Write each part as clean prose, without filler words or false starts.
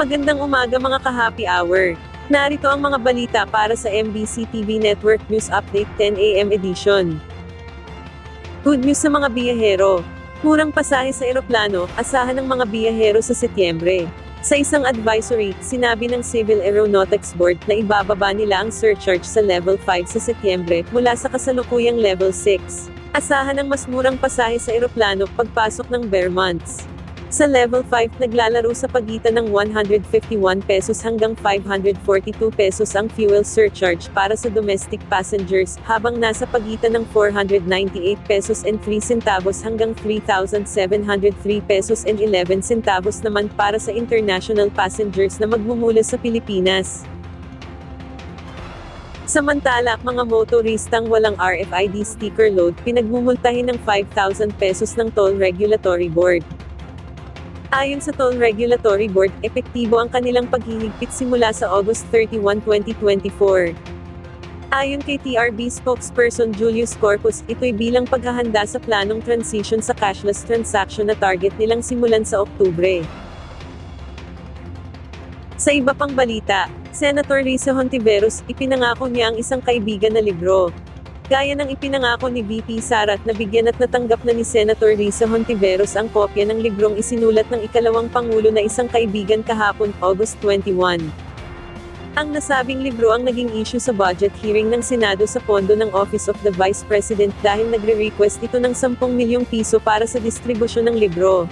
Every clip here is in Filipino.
Magandang umaga mga ka-happy hour. Narito ang mga balita para sa MBC TV Network News Update 10 AM edition. Good news sa mga biyahero. Murang pasahe sa eroplano, asahan ng mga biyahero sa Setyembre. Sa isang advisory, sinabi ng Civil Aeronautics Board na ibababa nila ang surcharge sa Level 5 sa Setyembre mula sa kasalukuyang Level 6. Asahan ng mas murang pasahe sa eroplano pagpasok ng bare months. Sa Level 5, naglalaro sa pagitan ng 151 pesos hanggang 542 pesos ang fuel surcharge para sa domestic passengers, habang nasa pagitan ng 498 pesos and 3 centavos hanggang 3,703 pesos and 11 centavos naman para sa international passengers na magmumula sa Pilipinas. Samantala, mga motoristang walang RFID sticker load, pinagmumultahin ng 5,000 pesos ng Toll Regulatory Board. Ayon sa Toll Regulatory Board, epektibo ang kanilang paghihigpit simula sa August 31, 2024. Ayon kay TRB spokesperson Julius Corpus, ito'y bilang paghahanda sa planong transition sa cashless transaction na target nilang simulan sa Oktubre. Sa iba pang balita, Senator Risa Hontiveros, ipinangako niya ang isang kaibigan na libro. Gaya ng ipinangako ni VP Sara na bigyan at natanggap na ni Senator Risa Hontiveros ang kopya ng librong isinulat ng ikalawang Pangulo na isang kaibigan kahapon, August 21. Ang nasabing libro ang naging issue sa budget hearing ng Senado sa pondo ng Office of the Vice President dahil nagre-request ito ng 10 milyong piso para sa distribusyon ng libro.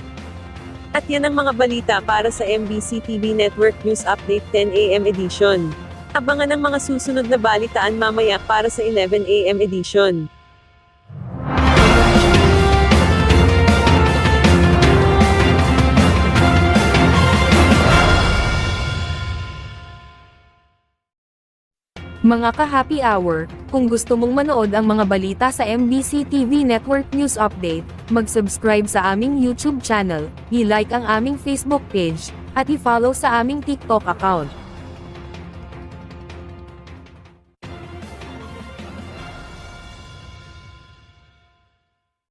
At yan ang mga balita para sa MBC TV Network News Update 10 AM edition. Abangan ang mga susunod na balitaan mamaya para sa 11 AM edition. Mga ka-happy hour, kung gusto mong manood ang mga balita sa MBC TV Network News Update, mag-subscribe sa aming YouTube channel, i-like ang aming Facebook page, at i-follow sa aming TikTok account.